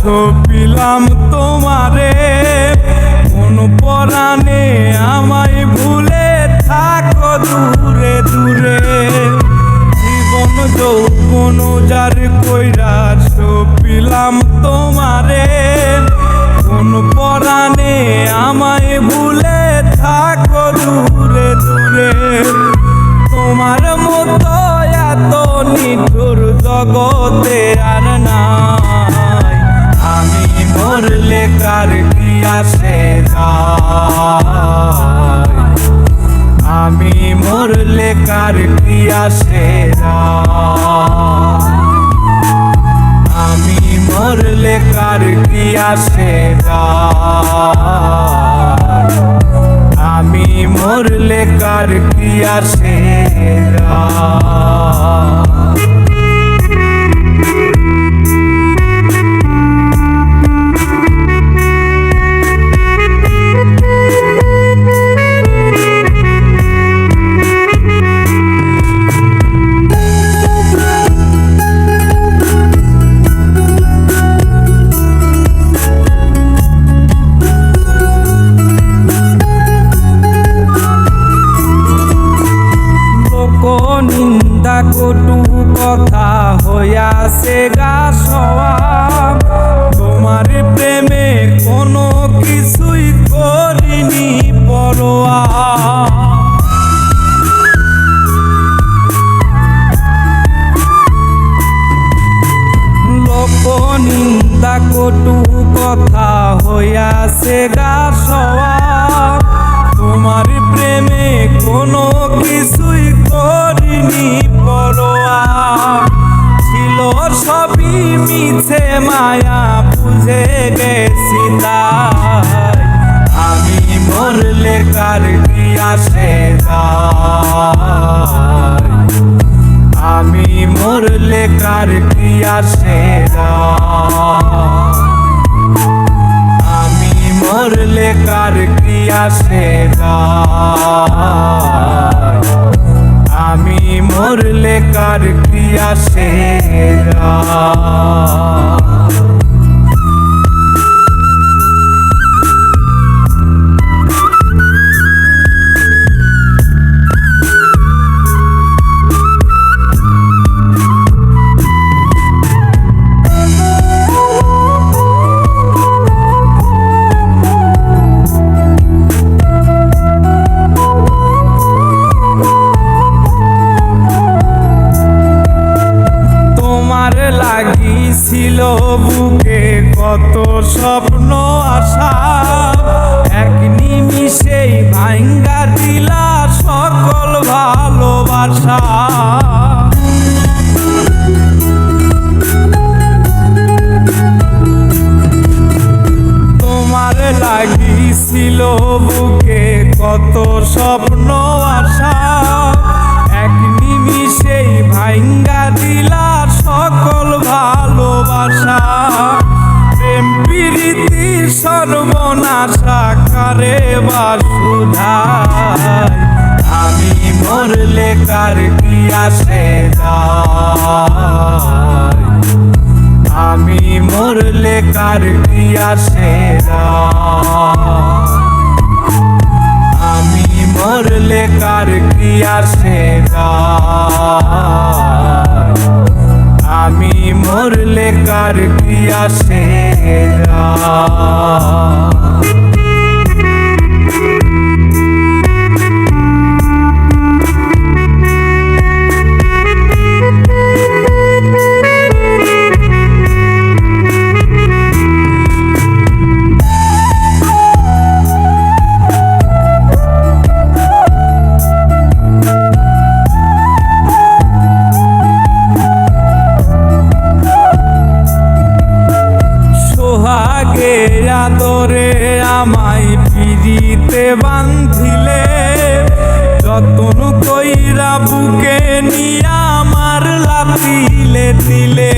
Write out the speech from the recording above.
ছপিলাম তোমারে, কোন পরাণে আমায় ভুলে থাকো দূরে দূরে। জীবন যৌবন যার কইরা ছপিলাম তোমারে, কোন পরাণে আমায় ভুলে থাকো দূরে দূরে। তোমার মতো এত নিঠুর জগতে আর নাই, আমি মরলে কার কি আসে যায়, আমি মরলে কার কি আসে যায়, আমি মরলে কার কি আসে যায়, আমি মরলে কার কি আসে যায়। নিন্দা কটু কথা হইয়াছে গা সওয়া, তোমার প্রেমে কোনো কিছুই করিনি পরোয়া। লোক নিন্দা কটু কথা হইয়াছে গা সওয়া, তোমার প্রেমে কোনো কিছুই করিনি পরোয়া। ছিল সবই মিছে মায়া বুঝে গেছি তাই, আমি মরলে কার কি আসে যায়, আমি মরলে কার কি আসে যায়, আমি মরলে কার কি আসে যায়, আমি মরলে কার কি আসে যায়। লাগিছিল বুকে কত স্বপ্ন আশা, এক নিমিষেই ভাঙ্গা দিলা সকল ভালোবাসা। তোমার লাগিছিল বুকে কত স্বপ্ন আশা, এক নিমিষেই ভাঙ্গা দিলা সকল ভালোবাসা। প্রেম প্রীতি সর্বনাশা কারে বাসুধায়, আমি মরলে কার কি আসে যায়, আমি মরলে কার কি আসে যায়, আমি মরলে কার কি আসে যায়, আমি মরলে কার কি আসে যায়। আদরে আমায় পিরিতে বান্ধিলে, যতন কইরা বুকে নিয়া আমার লাথিলে দিলে।